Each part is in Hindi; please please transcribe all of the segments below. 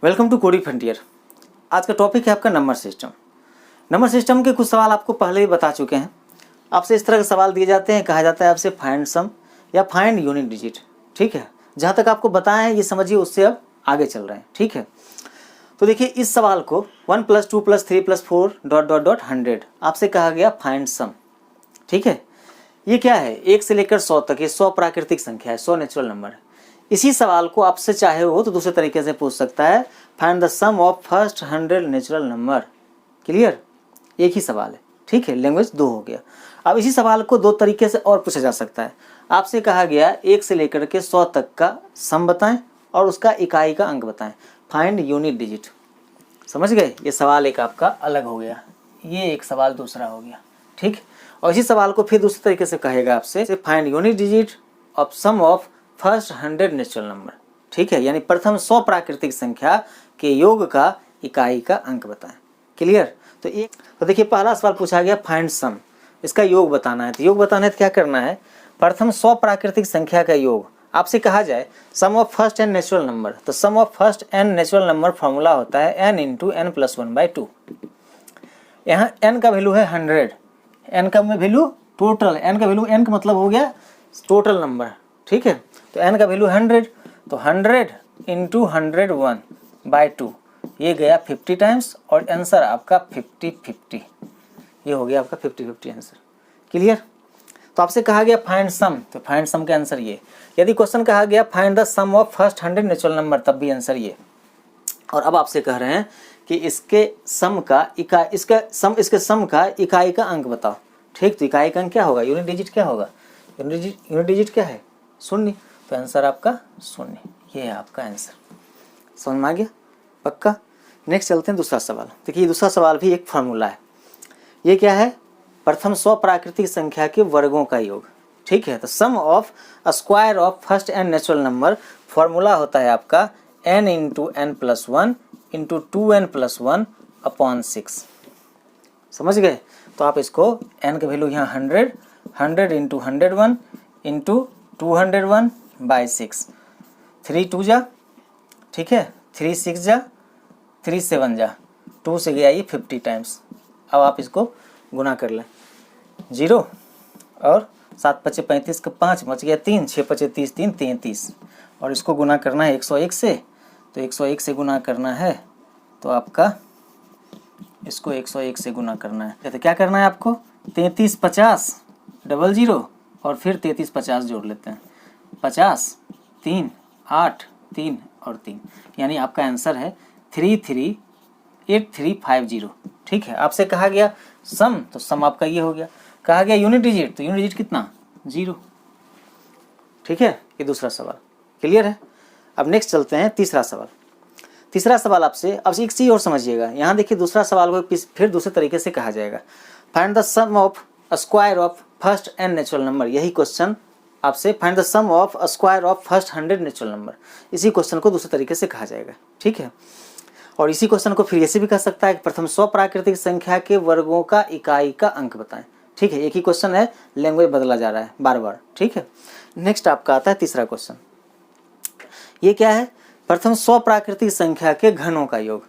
Welcome to coding frontier. आज का टॉपिक है आपका नंबर सिस्टम। नंबर सिस्टम के कुछ सवाल आपको पहले ही बता चुके हैं। आपसे इस तरह के सवाल दिए जाते हैं, कहा जाता है आपसे फाइंड सम या फाइंड यूनिट डिजिट। ठीक है, जहाँ तक आपको बताया है ये समझिए, उससे अब आगे चल रहे हैं। ठीक है, तो देखिए इस सवाल को 1 + 2 + 3 + 4 ... 100 आपसे कहा गया फाइंड सम। ठीक है, ये क्या है, 1 से लेकर 100 तक, ये 100 प्राकृतिक संख्या है, 100 नेचुरल नंबर है। इसी सवाल को आपसे चाहे हो तो दूसरे तरीके से पूछ सकता है, find the sum of first 100 natural number. Clear, एक ही सवाल है। ठीक है, लैंग्वेज 2 हो गया। अब इसी सवाल को 2 तरीके से और पूछा जा सकता है। आपसे कहा गया 1 से लेकर के 100 तक का सम बताएं और उसका इकाई का अंक बताएं, फाइंड यूनिट डिजिट। समझ गए, ये सवाल एक आपका अलग हो गया, ये एक सवाल दूसरा हो गया। ठीक, और इसी सवाल को फिर दूसरे तरीके से कहेगा आपसे, find unit digit of sum of first 100 natural number. ठीक है, यानी प्रथम 100 प्राकृतिक संख्या के योग का इकाई का अंक बताएं। क्लियर, तो देखिए पहला सवाल पूछा गया फाइंड सम, इसका योग बताना है। तो योग बताना है तो क्या करना है, प्रथम 100 प्राकृतिक संख्या का योग। आपसे कहा जाए sum of first n natural number, तो sum of first n natural number formula होता है n × n + 1/2। यहाँ n का वैल्यू है 100, n का वैल्यू टोटल, n का वैल्यू, n का मतलब हो गया टोटल नंबर। ठीक है, तो n का वैल्यू 100, तो 100 × 101/2, ये गया 50 टाइम्स और आंसर आपका 50-50, ये हो गया आपका 50-50 आंसर। क्लियर, तो आपसे कहा गया फाइंड सम, तो फाइंड सम का आंसर ये। यदि क्वेश्चन कहा गया find the sum of first 100 natural number, तब भी आंसर ये। और अब आपसे कह रहे हैं कि इसके सम का इसके सम का इकाई का अंक बताओ। ठीक, तो इकाई का अंक क्या होगा, यूनिट डिजिट क्या होगा, यूनिट डिजिट क्या है, 0। तो आंसर आपका 0, ये है आपका आंसर। समझ में आ गया पक्का। नेक्स्ट चलते हैं दूसरा सवाल। देखिए दूसरा सवाल भी एक फार्मूला है। ये क्या है, प्रथम 100 प्राकृतिक संख्या के वर्गों का योग। ठीक है, तो sum of square of first n natural number, formula होता है आपका n × n + 1 × 2n + 1/6। समझ गए, तो आप इसको n का वैल्यू यहाँ 100 × 101 × 201/6, 3 2 जा, ठीक है, 3 6 जा, 3 7 जा, 2 से गया ये 50 टाइम्स। अब आप इसको गुना कर लें, 0 और 7 × 5 = 35 का 5 बच गया 3, 6 × 5 = 30, 3 33, और इसको गुना करना है 101 से, तो 101 से गुना करना है, तो आपका इसको 101 से गुना करना है। तो क्या करना है आपको, 33 50 00 और फिर 33 50 जोड़ लेते हैं, 50 3 8 3 और 3, यानी आपका आंसर है 338350। ठीक है, आपसे कहा गया सम, तो सम आपका ये हो गया। कहा गया यूनिट डिजिट, तो यूनिट डिजिट कितना, 0। ठीक है, ये दूसरा सवाल क्लियर है। अब नेक्स्ट चलते हैं तीसरा सवाल। तीसरा सवाल आपसे, अब एक चीज़ और समझिएगा, यहाँ देखिए दूसरा सवाल को फिर दूसरे तरीके से कहा जाएगा, find the sum of square of first n natural number. यही क्वेश्चन आपसे, find the sum of square of first 100 natural number, इसी क्वेश्चन को दूसरे तरीके से कहा जाएगा। ठीक है, और इसी क्वेश्चन को फिर ऐसे भी कह सकता है कि प्रथम 100 प्राकृतिक संख्या के वर्गों का इकाई का अंक बताएं। ठीक है, एक ही क्वेश्चन है, लैंग्वेज बदला जा रहा है बार बार। ठीक है, नेक्स्ट आपका आता है तीसरा क्वेश्चन। ये क्या है, प्रथम 100 प्राकृतिक संख्या के घनों का योग,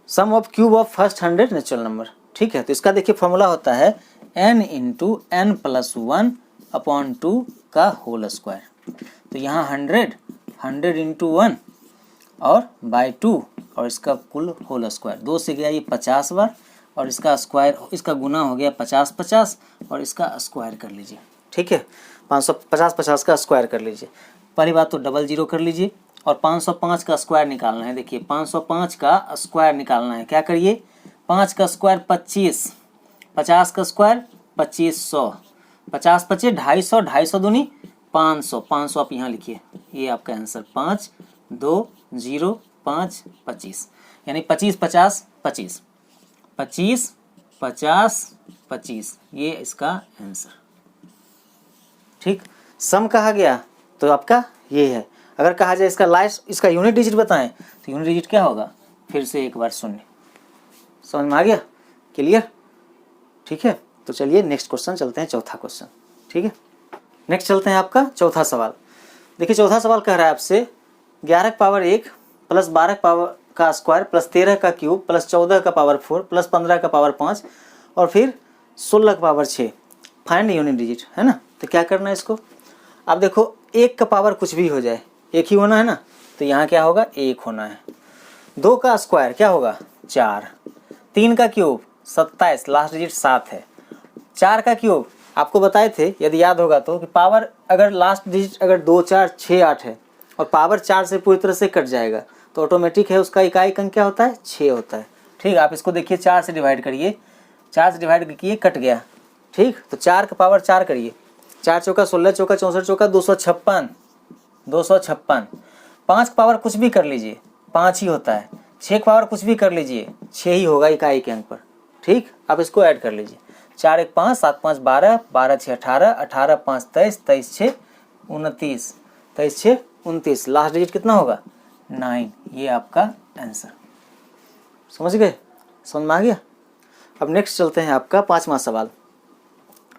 sum of cube of first 100 natural number. ठीक है, तो इसका देखिए फॉर्मूला होता है n × n + 1/2 का होल स्क्वायर। तो यहाँ 100 × 1 और /2 और इसका कुल होल स्क्वायर, 2 से गया ये 50 बार, और इसका स्क्वायर, इसका गुना हो गया 50 50 और इसका स्क्वायर कर लीजिए। ठीक है, 550 50 का स्क्वायर कर लीजिए। पहली बात तो 00 कर लीजिए, और 505 का स्क्वायर निकालना है। देखिए 505 का स्क्वायर निकालना है, क्या करिए, 5 का स्क्वायर 25, 50 का स्क्वायर 2500, 50 25 250, 250 दूनी 500, 500 आप यहाँ लिखिए, ये आपका आंसर 5 2 0 5 25, यानी 25 50 25 25 50 25, ये इसका आंसर। ठीक, सम कहा गया तो आपका ये है। अगर कहा जाए इसका यूनिट डिजिट बताएं, तो यूनिट डिजिट क्या होगा, फिर से एक बार 0। समझ में आ गया, क्लियर। ठीक है, तो चलिए नेक्स्ट क्वेश्चन चलते हैं, चौथा क्वेश्चन। ठीक है, नेक्स्ट चलते हैं आपका चौथा सवाल। देखिए चौथा सवाल कह रहा है आपसे 11 की पावर 1 + 12 की पावर का स्क्वायर प्लस 13 का क्यूब प्लस 14 का पावर 4 प्लस 15 का पावर 5 और फिर 16 का पावर 6। फाइंड यूनिट डिजिट, है ना। तो क्या करना है इसको, अब देखो एक का पावर कुछ भी हो जाए, एक ही होना है ना, तो यहाँ क्या होगा, एक होना है। 2 का स्क्वायर क्या होगा, 4। 3 का क्यूब 27, लास्ट डिजिट 7 है। 4 का क्यूब आपको बताए थे यदि याद होगा तो कि पावर अगर लास्ट डिजिट अगर 2 4 6 8 है और पावर 4 से पूरी तरह से कट जाएगा तो ऑटोमेटिक है उसका इकाई अंक क्या होता है, 6 होता है। ठीक, आप इसको देखिए 4 से डिवाइड करिए, 4 से डिवाइड किए कट गया। ठीक, तो 4 का पावर 4 करिए, 4 चौका 16, चौका 64, चौका 256, 256। 5 का पावर कुछ भी कर लीजिए 5 ही होता है। 6 का पावर कुछ भी कर लीजिए 6 ही होगा इकाई के अंक पर। ठीक, आप इसको ऐड कर लीजिए, 4 1 5, 7 5 12, 12 6 18, 18 5 23, 23 6 29, 23 6 29, लास्ट डिजिट कितना होगा, 9। ये आपका आंसर, समझ गए, समझ में आ गया। अब नेक्स्ट चलते हैं आपका 5वां सवाल।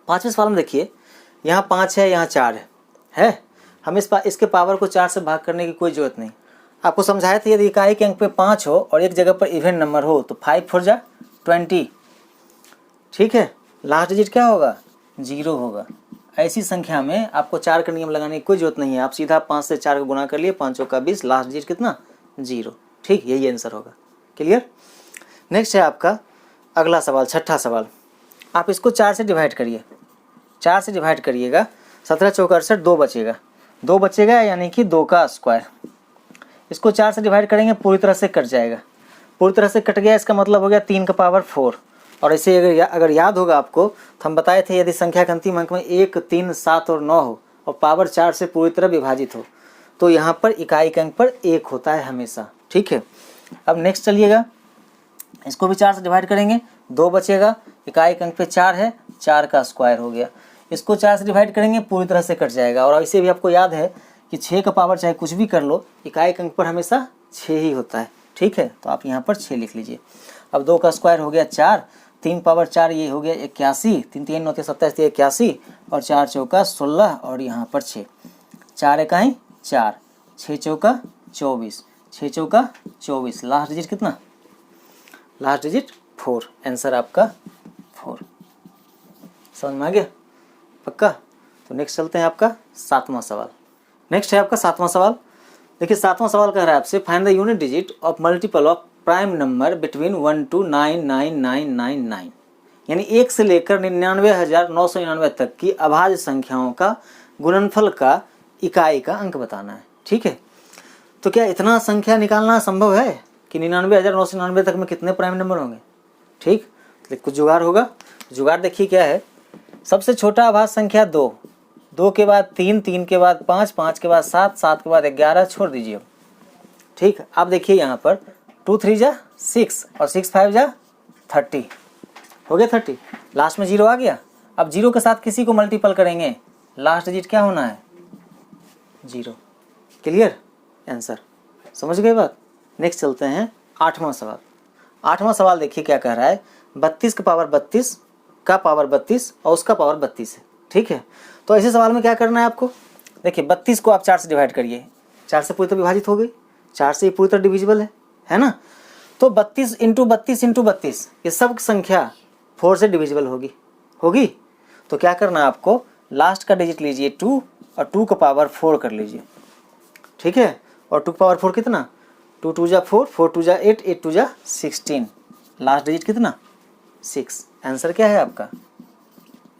5वें सवाल में देखिए यहाँ 5 है, यहाँ 4 है। हम इसके पावर को 4 से भाग करने की कोई जरूरत नहीं। आपको समझाया था यदि इकाई के अंक पे 5 हो और एक जगह पर इवन नंबर हो तो 5 4 जा 20। ठीक है, लास्ट डिजिट क्या होगा, 0 होगा। ऐसी संख्या में आपको 4 का नियम लगाने की कोई जरूरत नहीं है, आप सीधा 5 से 4 को गुना कर लिए, 5 का 20, लास्ट डिजिट कितना, 0। ठीक, यही आंसर होगा। क्लियर। नेक्स्ट है आपका अगला सवाल, 6ठा सवाल। आप इसको 4 से डिवाइड करिए, 4 से डिवाइड करिएगा, 17 चौका 68, 2 बचेगा, 2 बचेगा यानी कि 2 का स्क्वायर। इसको 4 से डिवाइड करेंगे पूरी तरह से कट जाएगा, पूरी तरह से कट गया, इसका मतलब हो गया 3 का पावर 4। और ऐसे अगर याद होगा आपको तो हम बताए थे यदि संख्या के अंतिम अंक में 1 3 7 और 9 हो और पावर 4 से पूरी तरह विभाजित हो तो यहाँ पर इकाई के अंक पर 1 होता है हमेशा। ठीक है, अब नेक्स्ट चलिएगा, इसको भी 4 से डिवाइड करेंगे, 2 बचेगा, इकाई के अंक पे 4 है, 4 का स्क्वायर हो गया। इसको 4 से डिवाइड करेंगे पूरी तरह से कट जाएगा। और इसे भी आपको याद है कि 6 का पावर चाहे कुछ भी कर लो इकाई के अंक पर हमेशा 6 ही होता है। ठीक है, तो आप यहाँ पर 6 लिख लीजिए। अब 2 का स्क्वायर हो गया 4, 3 पावर 4 ये हो गया 81, 3 3 9 27 81 और 4 चौका 16 और यहाँ पर 6, 4 इकाई 4, 6 चौका 24, 6 चौका 24, लास्ट डिजिट कितना, लास्ट डिजिट 4। आंसर आपका 4। समझ में आ गया पक्का। तो नेक्स्ट चलते हैं आपका 7वां सवाल। नेक्स्ट है आपका 7वां सवाल। देखिए 7वां सवाल कह रहा है आपसे find the unit digit of multiple of prime number between 1 to 99999, यानी 1 से लेकर 99,999 तक की अभाज्य संख्याओं का गुणनफल का इकाई का अंक बताना है। ठीक है, तो क्या इतना संख्या निकालना संभव है कि 99,999 तक में कितने प्राइम नंबर होंगे। ठीक, तो कुछ जुगाड़ होगा। जुगाड़ देखिए क्या है, सबसे छोटा अभाज्य संख्या 2, 2 के बाद 3, 3 के बाद 5, 5 के बाद 7, 7 के बाद 11 छोड़ दीजिए। ठीक, आप देखिए यहाँ पर 2 3 जा 6 और 6 5 जा 30, हो गया 30, लास्ट में 0 आ गया। अब 0 के साथ किसी को मल्टीपल करेंगे, लास्ट डिजिट क्या होना है, 0। क्लियर, आंसर समझ गए बात। नेक्स्ट चलते हैं 8वां सवाल। 8वां सवाल देखिए क्या कह रहा है, 32 का पावर 32 का पावर 32 और उसका पावर 32 है। ठीक है, तो ऐसे सवाल में क्या करना है आपको, देखिए 32 को आप 4 से डिवाइड करिए, 4 से पूरी तरह विभाजित हो गई, 4 से ये पूरी तरह डिविजिबल है ना। तो 32 इंटू 32 इंटू 32 ये सब संख्या 4 से डिविजिबल होगी। तो क्या करना है आपको, लास्ट का डिजिट लीजिए 2 और 2 का पावर 4 कर लीजिए। ठीक है, और 2 का पावर 4 कितना, 2 2 जा 4, 4 2 जा 8, 8 2 जा 16, लास्ट डिजिट कितना, 6। आंसर क्या है आपका,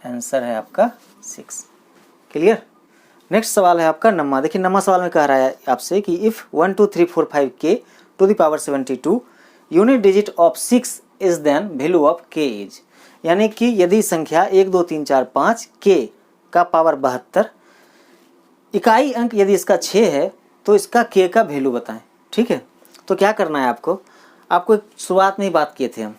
आंसर है आपका 6। क्लियर। नेक्स्ट सवाल है आपका 9वां। देखिए 9वां सवाल में कह रहा है आपसे कि if 1 2 3 4 5 k to the power 72 unit digit of 6 is then value of k is, यानी कि यदि संख्या 1 2 3 4 5 k का पावर 72, इकाई अंक यदि इसका 6 है तो इसका k का वैल्यू बताएं। ठीक है, तो क्या करना है आपको शुरुआत में ही बात किए थे हम,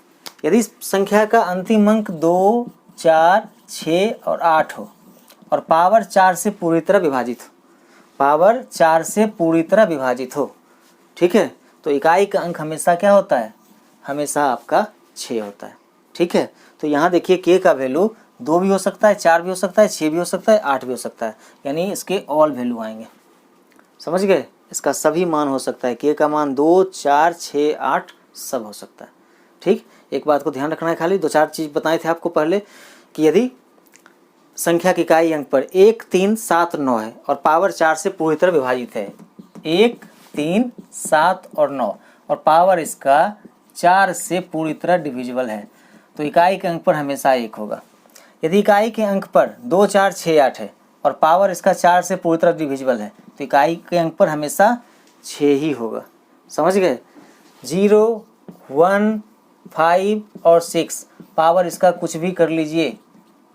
यदि संख्या का अंतिम अंक 2 4 6 और 8 हो और पावर 4 से पूरी तरह विभाजित हो, पावर 4 से पूरी तरह विभाजित हो, ठीक है, तो इकाई का अंक हमेशा क्या होता है, हमेशा आपका 6 होता है। ठीक है, तो यहाँ देखिए k का वैल्यू 2 भी हो सकता है, 4 भी हो सकता है, 6 भी हो सकता है, 8 भी हो सकता है, यानी इसके ऑल वैल्यू आएंगे। समझ गए, इसका सभी मान हो सकता है, k का मान 2, 4, 6, 8 सब हो सकता है। ठीक, एक बात को ध्यान रखना है, खाली 2-4 चीज़ बताए थे आपको पहले कि यदि संख्या की इकाई अंक पर 1, 3, 7, 9 है और पावर 4 से पूरी तरह विभाजित है, 1, 3, 7 और 9 और पावर इसका 4 से पूरी तरह डिविजिबल है, तो इकाई के अंक पर हमेशा 1 होगा। यदि इकाई के अंक पर 2, 4, 6, 8 है और पावर इसका 4 से पूरी तरह डिविजिबल है, तो इकाई के अंक पर हमेशा 6 ही होगा। समझ गए? 0, 1, 5 और 6 पावर इसका कुछ भी कर लीजिए,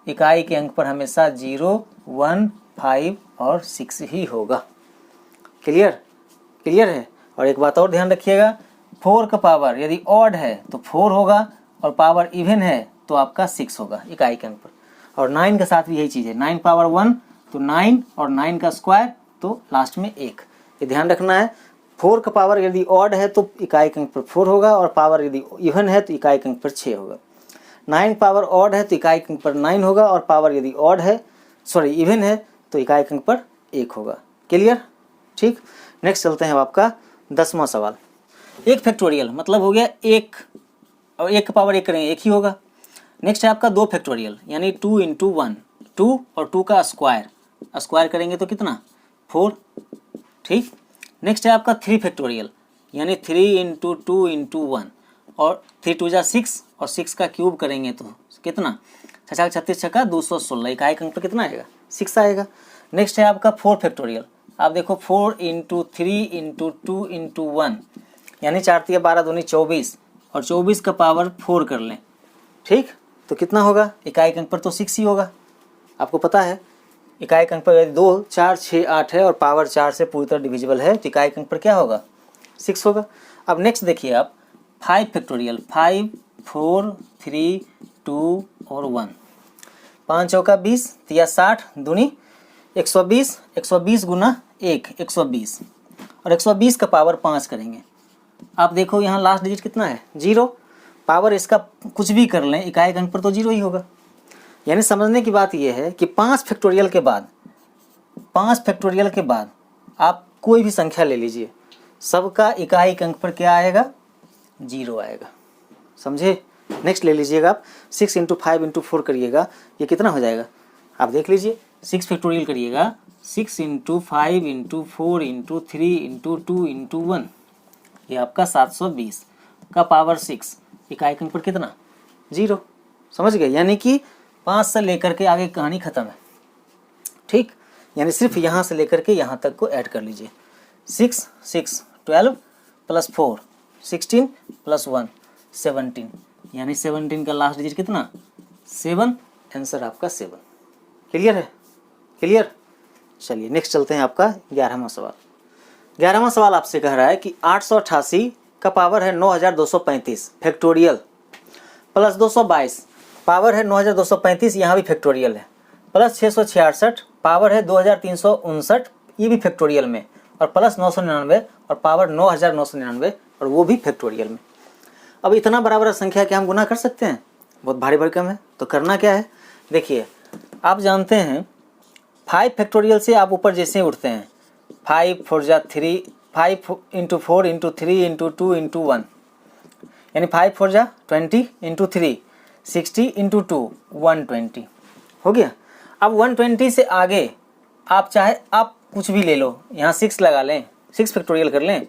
इकाई के अंक पर हमेशा 0, 1, 5 और 6 ही होगा। क्लियर? क्लियर है? और एक बात और ध्यान रखिएगा, 4 का पावर यदि ऑड है तो 4 होगा और पावर इवन है तो आपका 6 होगा इकाई के अंक पर। और 9 के साथ भी यही चीज़ है, 9 पावर 1 तो 9 और 9 का स्क्वायर तो लास्ट में 1। ये ध्यान रखना है, 4 का पावर यदि ऑड है तो इकाई के अंक पर 4 होगा और पावर यदि इवन है तो इकाई के अंक पर 6 होगा। 9 पावर ऑड है तो इकाई के अंक पर 9 होगा और पावर यदि ऑड है इवन है तो इकाई के अंक पर 1 होगा। क्लियर? ठीक, नेक्स्ट चलते हैं अब आपका 10वां सवाल। 1 फैक्टोरियल मतलब हो गया 1 और 1 का पावर 1 करेंगे 1 ही होगा। नेक्स्ट है आपका 2 फैक्टोरियल यानी 2 × 1, 2 और 2 का स्क्वायर करेंगे तो कितना 4। ठीक, नेक्स्ट है आपका 3 फैक्टोरियल यानी 3 × 2 × 1 और 3 2 जा 6 और 6 का क्यूब करेंगे तो कितना 6 36 छक्का 216, इकाई के अंक पर कितना आएगा 6 आएगा। नेक्स्ट है आपका 4 फैक्टोरियल, आप देखो 4 × 3 × 2 × 1 यानी 4 3 12 दूनी 24 और 24 का पावर 4 कर लें। ठीक, तो कितना होगा इकाई के अंक पर तो 6 ही होगा। आपको पता है इकाई के अंक पर यदि 2, 4, 6, 8 है और पावर 4 से पूरी तरह डिविजिबल है तो इकाई के अंक पर क्या होगा 6 होगा। अब नेक्स्ट देखिए आप 5 फैक्टोरियल, 5, 4, 3, 2 और 1, 5 चौका 20 तिया 60 दूनी 120, 120 गुना 1 120 और 120 का पावर 5 करेंगे। आप देखो यहाँ लास्ट डिजिट कितना है 0, पावर इसका कुछ भी कर लें इकाई के अंक पर तो 0 ही होगा। यानी समझने की बात यह है कि 5 फैक्टोरियल के बाद आप कोई भी संख्या ले लीजिए, सबका इकाई के अंक पर क्या आएगा 0 आएगा। समझे? नेक्स्ट ले लीजिएगा आप 6 × 5 × 4 करिएगा, ये कितना हो जाएगा आप देख लीजिए। 6 फैक्टोरियल करिएगा, 6 × 5 × 4 × 3 × 2 × 1, ये आपका 720 का पावर 6, इकाई के अंक पर कितना 0। समझ गए? यानी कि 5 से लेकर के आगे कहानी खत्म है। ठीक, यानी सिर्फ यहाँ से लेकर के यहाँ तक को ऐड कर लीजिए। 6 6 12 + 4 16 + 1 17, यानी 17 का लास्ट डिजिट कितना 7, आंसर आपका 7। क्लियर है? क्लियर? चलिए नेक्स्ट चलते हैं आपका 11वां सवाल। 11वां सवाल आपसे कह रहा है कि 888 का पावर है 9235 फैक्टोरियल प्लस 222 पावर है 9235, यहाँ भी फैक्टोरियल है, प्लस 666 पावर है 2359 ये भी फैक्टोरियल में, और प्लस 999 और पावर 9999 और वो भी फैक्टोरियल में। अब इतना बराबर संख्या क्या हम गुना कर सकते हैं? बहुत भारी भरकम है। तो करना क्या है, देखिए आप जानते हैं 5 फैक्टोरियल से आप ऊपर जैसे उठते हैं 5 4 जा 3, 5 × 4 × 3 × 2 × 1 यानी 5 4 जा 20 × 3 60 × 2 120 हो गया। अब 120 से आगे आप चाहे आप कुछ भी ले लो, यहाँ 6 लगा लें, 6 फैक्टोरियल कर लें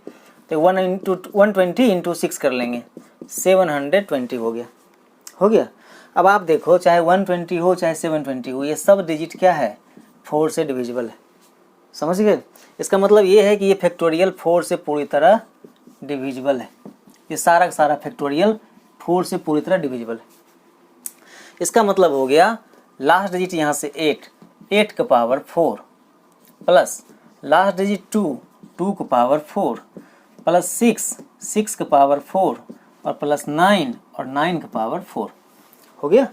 तो 120 × 6 कर लेंगे 720 हो गया। अब आप देखो चाहे 120 हो चाहे 720 हो, ये सब डिजिट क्या है 4 से डिविजिबल है। समझ गए? इसका मतलब ये है कि ये फैक्टोरियल 4 से पूरी तरह डिविजिबल है। ये सारा का सारा फैक्टोरियल 4 से पूरी तरह डिविजिबल है। इसका मतलब हो गया लास्ट डिजिट यहाँ से 8 का पावर 4 प्लस लास्ट डिजिट 2 का पावर 4 प्लस 6 का पावर 4 और प्लस 9 और 9 का पावर 4 हो गया।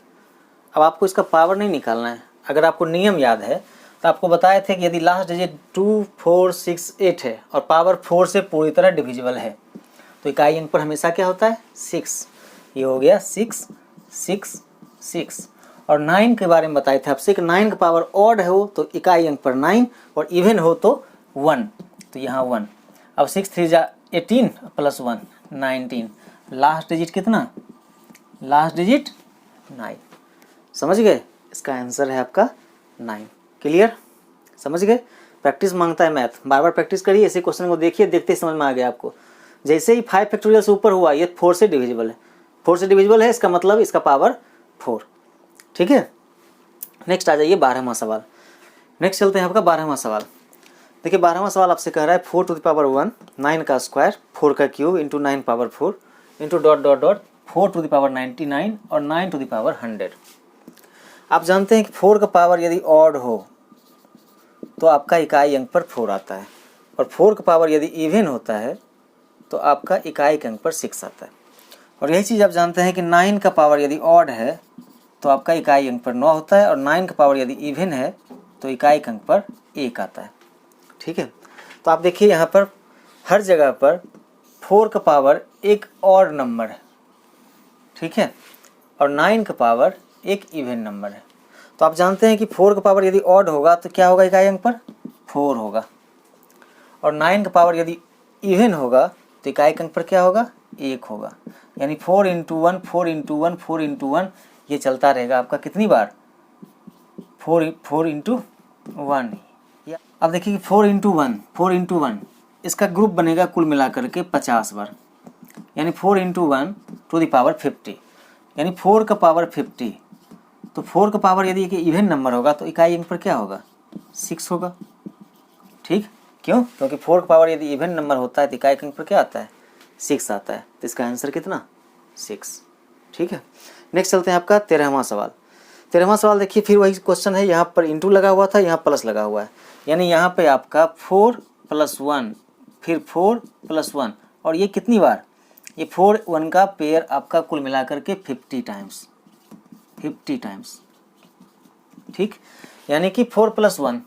अब आपको इसका पावर नहीं निकालना है। अगर आपको नियम याद है तो आपको बताए थे कि यदि लास्ट डिजिट 2 4 6 8 है और पावर 4 से पूरी तरह डिविजिबल है तो इकाई अंक पर हमेशा क्या होता है 6। ये हो गया 6 6 6। और 9 के बारे में बताए थे आपसे कि 9 का पावर ऑड हो तो इकाई अंक पर 9 और इवन हो तो 1, तो यहाँ 1 अब 6 3 जा 18 प्लस 1 19, लास्ट डिजिट कितना, लास्ट डिजिट 9। समझ गए, इसका आंसर है आपका 9। क्लियर, समझ गए। प्रैक्टिस मांगता है मैथ, बार बार प्रैक्टिस करिए, इसी क्वेश्चन को देखिए, देखते ही समझ में आ गया आपको। जैसे ही 5 फैक्टोरियल से ऊपर हुआ, ये 4 से डिविजिबल है, 4 से डिविजिबल है, इसका मतलब इसका पावर 4। ठीक है, नेक्स्ट आ जाइए 12वां सवाल। नेक्स्ट चलते हैं आपका 12वां सवाल। देखिए 12वां सवाल आपसे कह रहा है 4 टू द पावर 1, 9 का स्क्वायर, 4 का cube into 9 power 4 into dot dot dot 4 to the power 99 और 9 टू द पावर 100। आप जानते हैं कि 4 का पावर यदि ऑड हो तो आपका इकाई अंक पर 4 आता है, और 4 का पावर यदि इवन होता है तो आपका इकाई अंक पर 6 आता है। और यही चीज़ आप जानते हैं कि 9 का पावर यदि ऑड है तो आपका इकाई अंक पर 9 होता है, और 9 का पावर यदि इवन है तो इकाई अंक पर 1 आता है। ठीक है, तो आप देखिए यहाँ पर हर जगह पर 4 का पावर एक ऑड नंबर है, ठीक है, और 9 का पावर एक इवन नंबर है। तो आप जानते हैं कि 4 का पावर यदि ऑड होगा तो क्या होगा, इकाई अंक पर 4 होगा, और 9 का पावर यदि इवन होगा तो इकाई अंक पर क्या होगा, 1 होगा। यानी 4 इंटू 1 4 इंटू 1 4 इंटू 1 ये चलता रहेगा आपका कितनी बार, 4 इंटू 1। अब देखिए कि 4 इंटू 1 इसका ग्रुप बनेगा कुल मिलाकर के 50 बार, यानी 4 इंटू 1 टू द पावर 50, यानी 4 का पावर 50। तो 4 का पावर यदि एक इवन नंबर होगा तो इकाई अंक पर क्या होगा, 6 होगा। ठीक, क्यों, क्योंकि 4 का पावर यदि इवन नंबर होता है तो इकाई अंक पर क्या आता है, 6 आता है। तो इसका आंसर कितना, 6। ठीक है, नेक्स्ट चलते हैं आपका 13वां सवाल। 13वां सवाल देखिए फिर वही क्वेश्चन है, यहाँ पर इंटू लगा हुआ था, यहाँ प्लस लगा हुआ है, यानी यहाँ पे आपका 4 + 1 फिर 4 + 1, और ये कितनी बार, ये 4 1 का पेयर आपका कुल मिलाकर के 50 टाइम्स। ठीक, यानी कि 4 + 1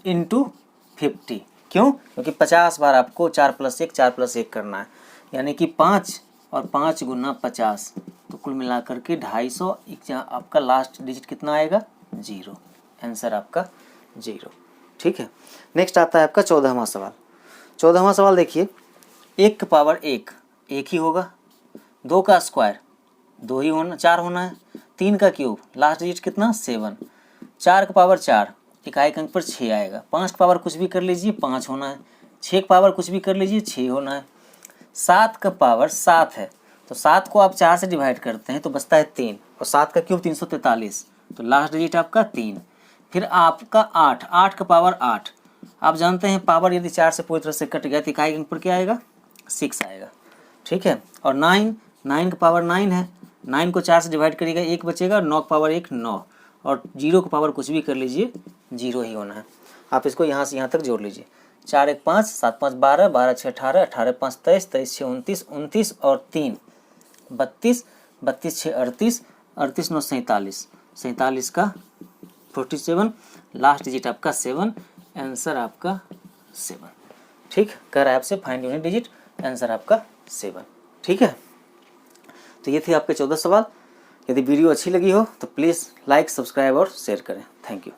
इंटू 50। क्यों, क्योंकि 50 बार आपको 4 + 1 करना है, यानी कि 5 और 5 गुना 50, तो कुल मिलाकर के 250। आपका लास्ट डिजिट कितना आएगा, 0। आंसर आपका 0। ठीक है, नेक्स्ट आता है आपका 14वां सवाल। 14वां सवाल देखिए, 1 का पावर 1 ही होगा, 2 का स्क्वायर 2 ही होना, 4 होना है, 3 का क्यूब लास्ट डिजिट कितना, 7, 4 का पावर 4 इकाई अंक पर 6 आएगा, 5 का पावर कुछ भी कर लीजिए 5 होना है, 6 का पावर कुछ भी कर लीजिए 6 होना है, 7 का पावर 7 है, तो 7 को आप 4 से डिवाइड करते हैं तो बचता है 3, और 7 का क्यूब 343, तो लास्ट डिजिट आपका 3। फिर आपका 8 का पावर 8, आप जानते हैं पावर यदि 4 से पूरी तरह से कट गया तो इकाई अंक पर क्या आएगा, 6 आएगा। ठीक है, और 9 का पावर 9 है, 9 को 4 से डिवाइड करिएगा 1 बचेगा, 9 का पावर 1 9, और 0 का पावर कुछ भी कर लीजिए 0 ही होना है। आप इसको यहाँ से यहाँ तक जोड़ लीजिए, 4 1 5 7 5 12 12 6 18 18 5 23 23 6 29 29 और 3 32 32 6 38 38 9 47 47 का 47, लास्ट डिजिट आपका 7, आंसर आपका 7। ठीक, कह रहा है आपसे फाइंड यूनिट डिजिट, आंसर आपका 7। ठीक है, तो ये थे आपके 14 सवाल। यदि वीडियो अच्छी लगी हो तो प्लीज़ लाइक, सब्सक्राइब और शेयर करें। Thank you.